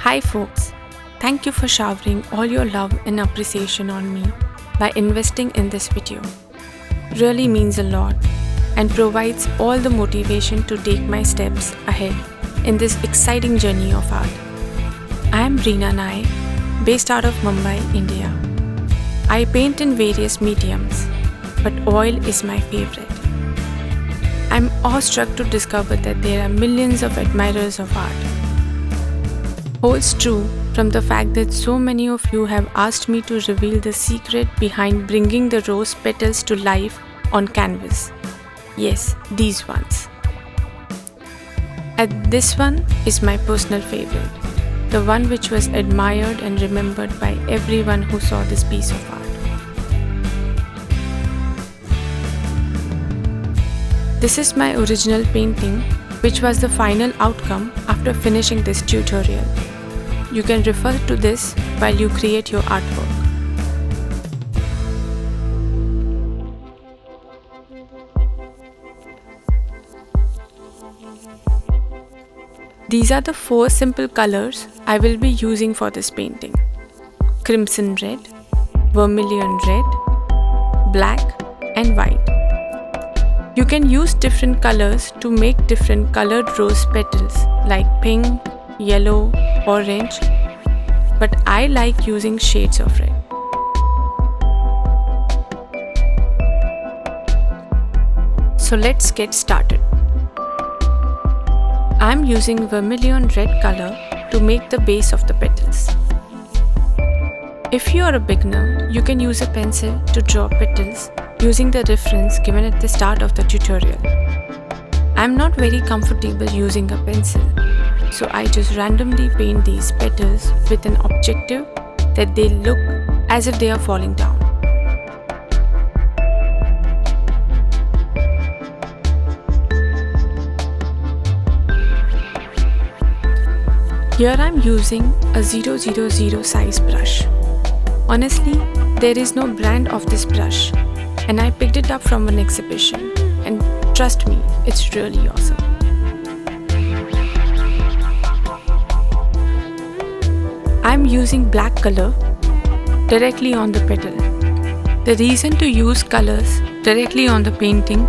Hi folks, thank you for showering all your love and appreciation on me by investing in this video. Really means a lot and provides all the motivation to take my steps ahead in this exciting journey of art. I am Reena Naik, based out of Mumbai, India. I paint in various mediums, but oil is my favorite. I'm awestruck to discover that there are millions of admirers of art. Holds true from the fact that so many of you have asked me to reveal the secret behind bringing the rose petals to life on canvas. Yes, these ones. And this one is my personal favorite, the one which was admired and remembered by everyone who saw this piece of art. This is my original painting, which was the final outcome after finishing this tutorial. You can refer to this while you create your artwork. These are the 4 simple colors I will be using for this painting: crimson red, vermilion red, black and white. You can use different colors to make different colored rose petals like pink, yellow, orange, but I like using shades of red. So let's get started. I'm using vermilion red color to make the base of the petals. If you are a beginner, you can use a pencil to draw petals using the reference given at the start of the tutorial. I'm not very comfortable using a pencil, so I just randomly paint these petals with an objective that they look as if they are falling down. Here I'm using a 000 size brush. Honestly, there is no brand of this brush, and I picked it up from an exhibition, and trust me, it's really awesome. I'm using black color directly on the petal. The reason to use colors directly on the painting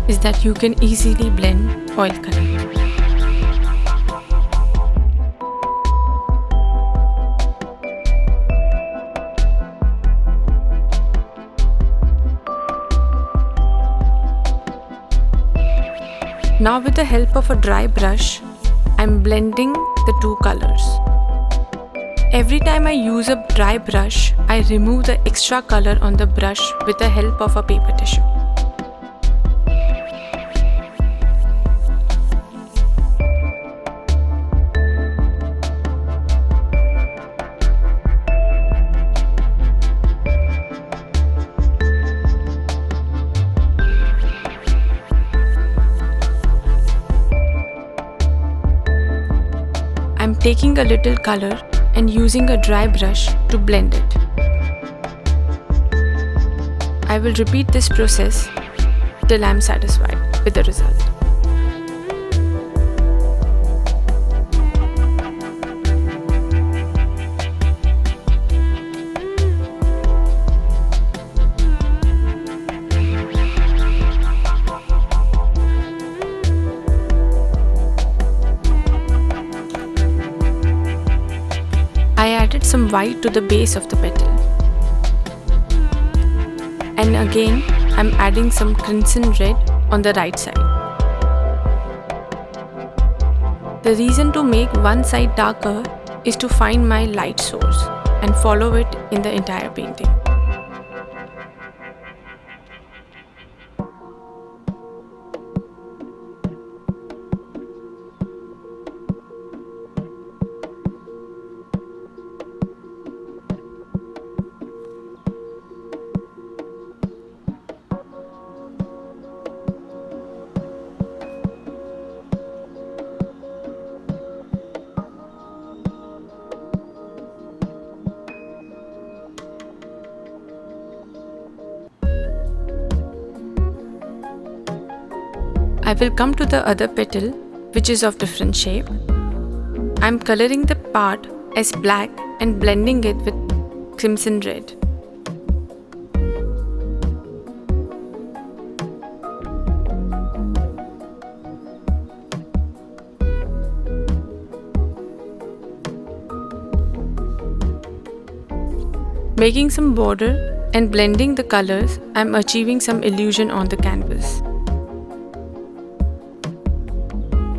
is that you can easily blend oil color. Now with the help of a dry brush, I'm blending the 2 colors. Every time I use a dry brush, I remove the extra color on the brush with the help of a paper tissue. I'm taking a little color and using a dry brush to blend it. I will repeat this process till I'm satisfied with the result. I added some white to the base of the petal. And again, I'm adding some crimson red on the right side. The reason to make one side darker is to find my light source and follow it in the entire painting. I will come to the other petal, which is of different shape. I'm coloring the part as black and blending it with crimson red. Making some border and blending the colors, I am achieving some illusion on the canvas.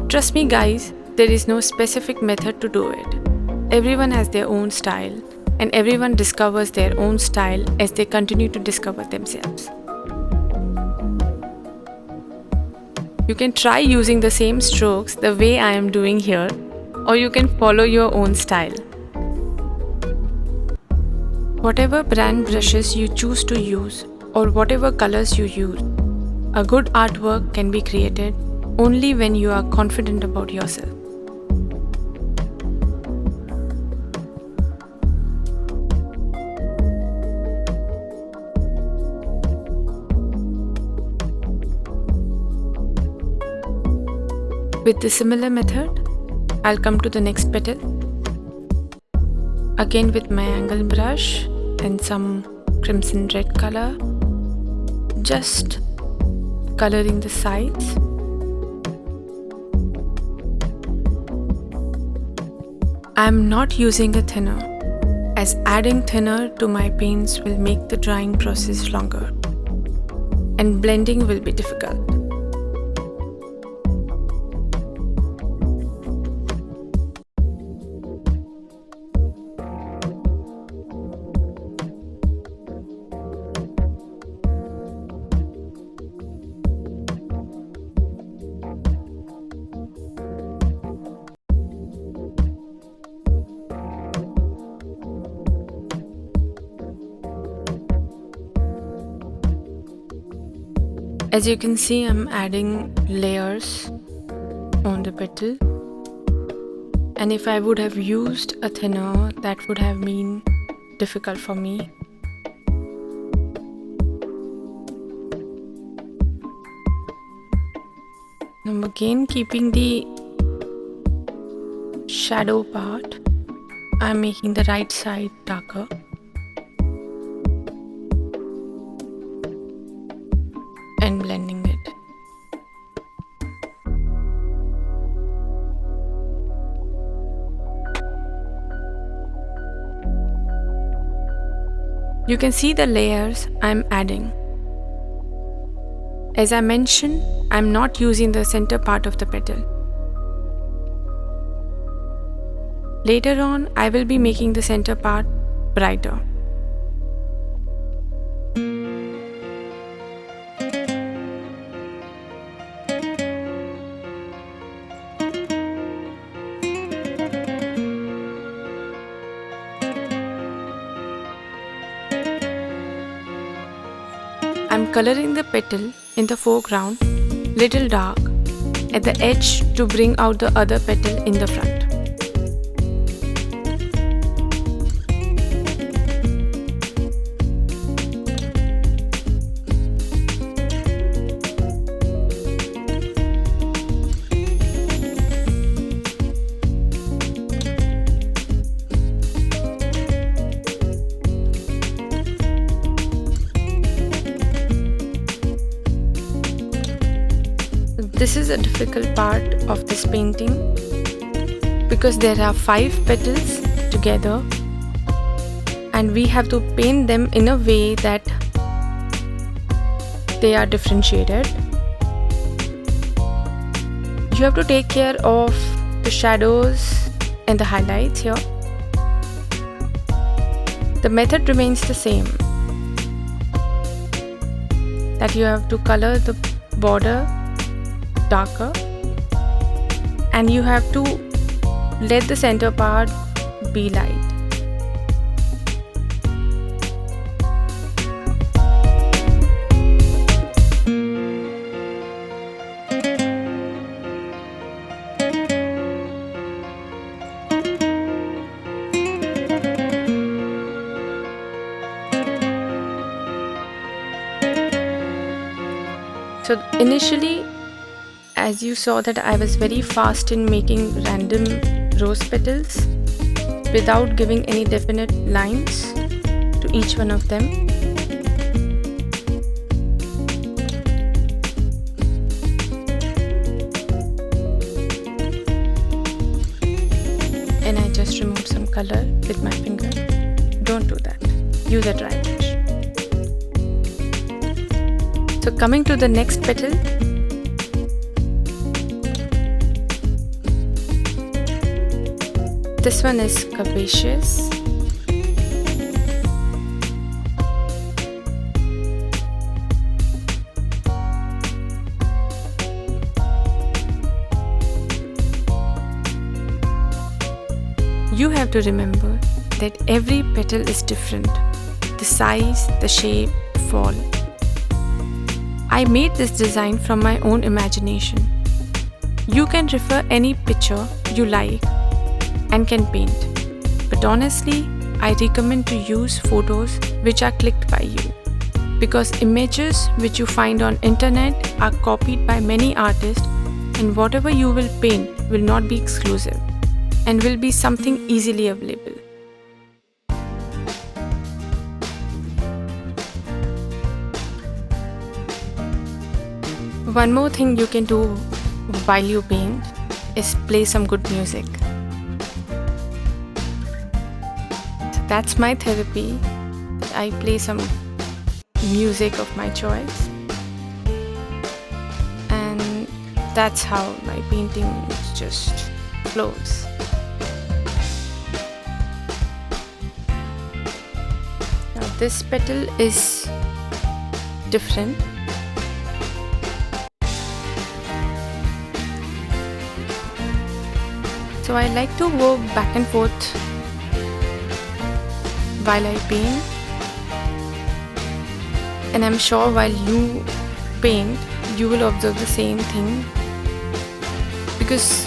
Trust me guys, there is no specific method to do it. Everyone has their own style, and everyone discovers their own style as they continue to discover themselves. You can try using the same strokes the way I am doing here, or you can follow your own style. Whatever brand brushes you choose to use, or whatever colors you use, a good artwork can be created only when you are confident about yourself. With the similar method, I'll come to the next petal. Again with my angle brush and some crimson red color, just coloring the sides. I am not using a thinner, as adding thinner to my paints will make the drying process longer and blending will be difficult. As you can see, I'm adding layers on the petal, and if I would have used a thinner, that would have been difficult for me. I'm again keeping the shadow part. I'm making the right side darker. And blending it. You can see the layers I'm adding. As I mentioned, I'm not using the center part of the petal. Later on, I will be making the center part brighter. I'm coloring the petal in the foreground, little dark, at the edge to bring out the other petal in the front. This is a difficult part of this painting because there are 5 petals together and we have to paint them in a way that they are differentiated. You have to take care of the shadows and the highlights here. The method remains the same, that you have to color the border darker and you have to let the center part be light. So initially, as you saw that I was very fast in making random rose petals, without giving any definite lines to each one of them. And I just removed some color with my finger. Don't do that. Use a dry brush. So coming to the next petal, this one is curvaceous. You have to remember that every petal is different. The size, the shape, the fall. I made this design from my own imagination. You can refer any picture you like and can paint. But honestly, I recommend to use photos which are clicked by you, because images which you find on internet are copied by many artists, and whatever you will paint will not be exclusive and will be something easily available. One more thing you can do while you paint is play some good music. So that's my therapy. I play some music of my choice, and that's how my painting just flows. Now this petal is different. So I like to go back and forth while I paint, and I'm sure while you paint you will observe the same thing, because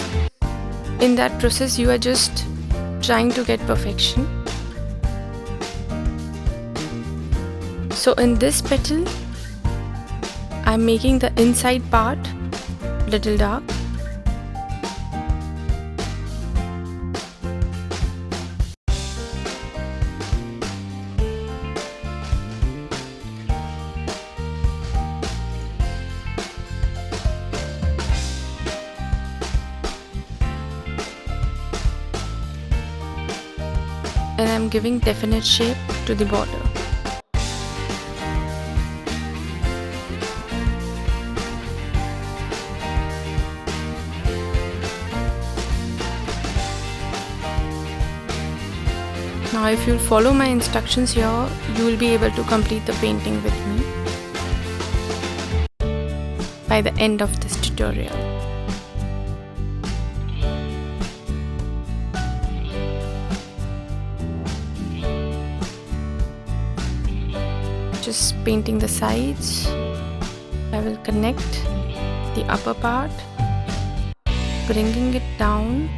in that process you are just trying to get perfection. So in this petal I'm making the inside part little dark. And I'm giving definite shape to the border. Now if you'll follow my instructions here, you will be able to complete the painting with me by the end of this tutorial. Just painting the sides. I will connect the upper part, bringing it down,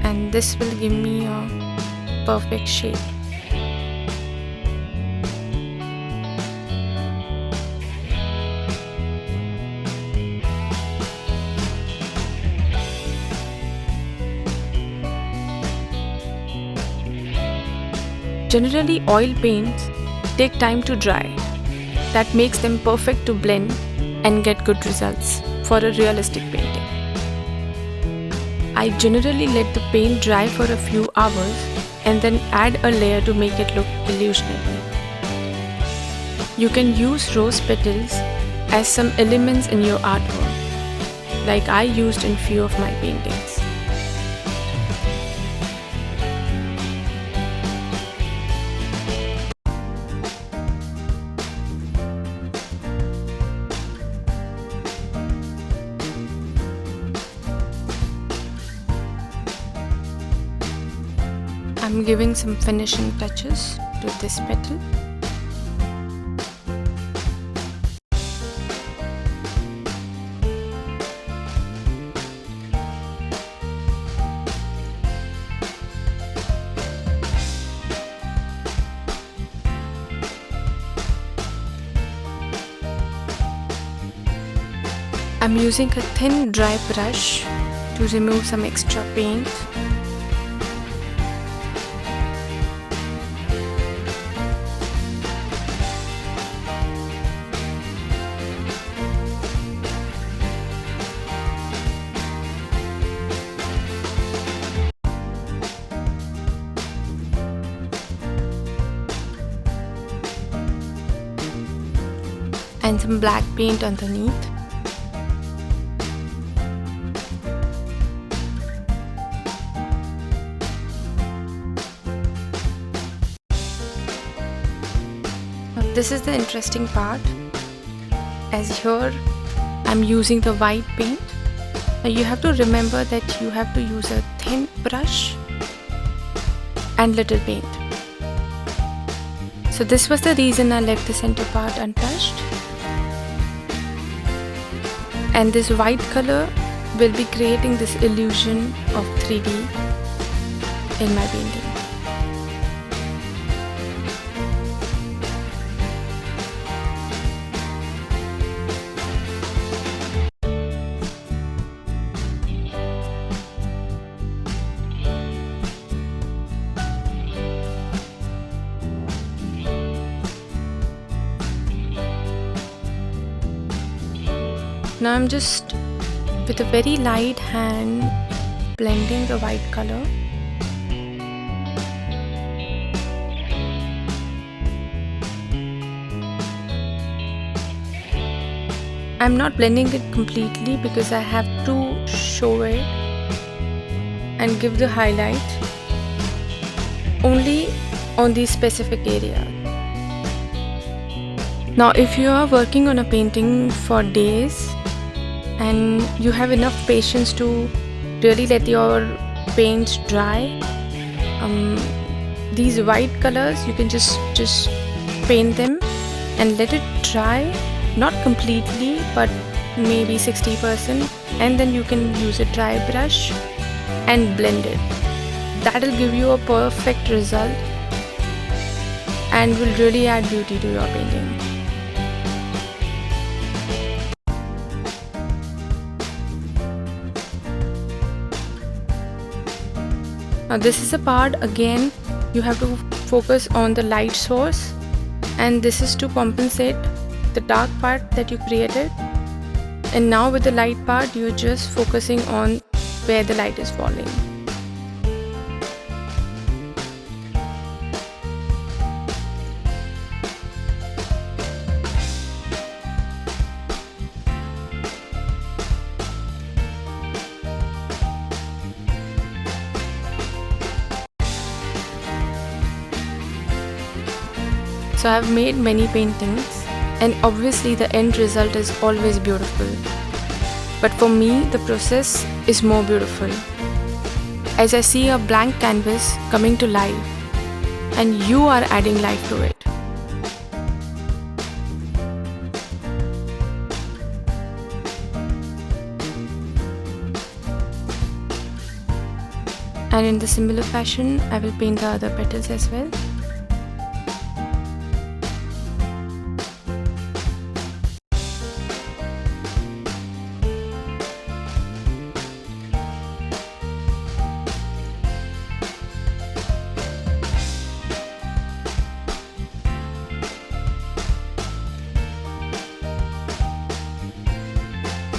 and this will give me a perfect shape. Generally, oil paints take time to dry. That makes them perfect to blend and get good results for a realistic painting. I generally let the paint dry for a few hours and then add a layer to make it look illusionary. You can use rose petals as some elements in your artwork, like I used in few of my paintings. I'm giving some finishing touches to this petal. I'm using a thin dry brush to to remove some extra paint. And some black paint underneath. Now this is the interesting part, as here I'm using the white paint. Now you have to remember that you have to use a thin brush and little paint. So this was the reason I left the center part untouched. And this white color will be creating this illusion of 3D in my painting. Now I'm just with a very light hand blending the white color. I'm not blending it completely because I have to show it and give the highlight only on these specific areas. Now if you are working on a painting for days and you have enough patience to really let your paints dry, these white colors you can just paint them and let it dry, not completely but maybe 60%, and then you can use a dry brush and blend it. That will give you a perfect result and will really add beauty to your painting. Now this is a part, again you have to focus on the light source, and this is to compensate the dark part that you created. And now with the light part you're just focusing on where the light is falling. So I've made many paintings and obviously the end result is always beautiful. But for me the process is more beautiful, as I see a blank canvas coming to life and you are adding life to it. And in the similar fashion I will paint the other petals as well.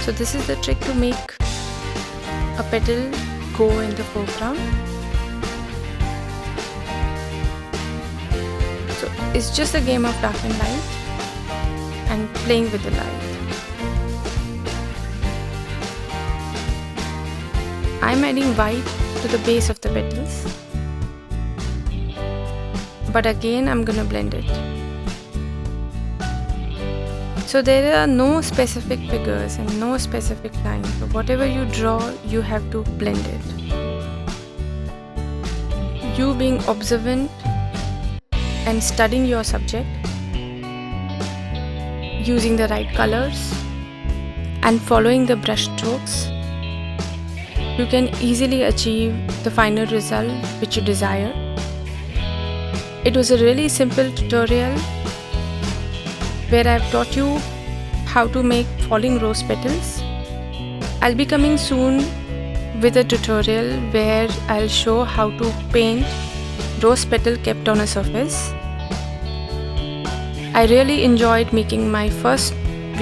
So this is the trick to make a petal go in the foreground. So it's just a game of dark and light and playing with the light. I'm adding white to the base of the petals, but again I'm gonna blend it. So there are no specific figures and no specific lines. So whatever you draw, you have to blend it. You being observant and studying your subject, using the right colors and following the brush strokes, you can easily achieve the final result which you desire. It was a really simple tutorial where I've taught you how to make falling rose petals. I'll be coming soon with a tutorial where I'll show how to paint rose petal kept on a surface. I really enjoyed making my first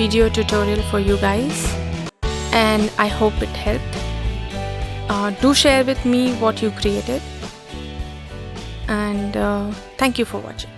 video tutorial for you guys, and I hope it helped. Do share with me what you created, and thank you for watching.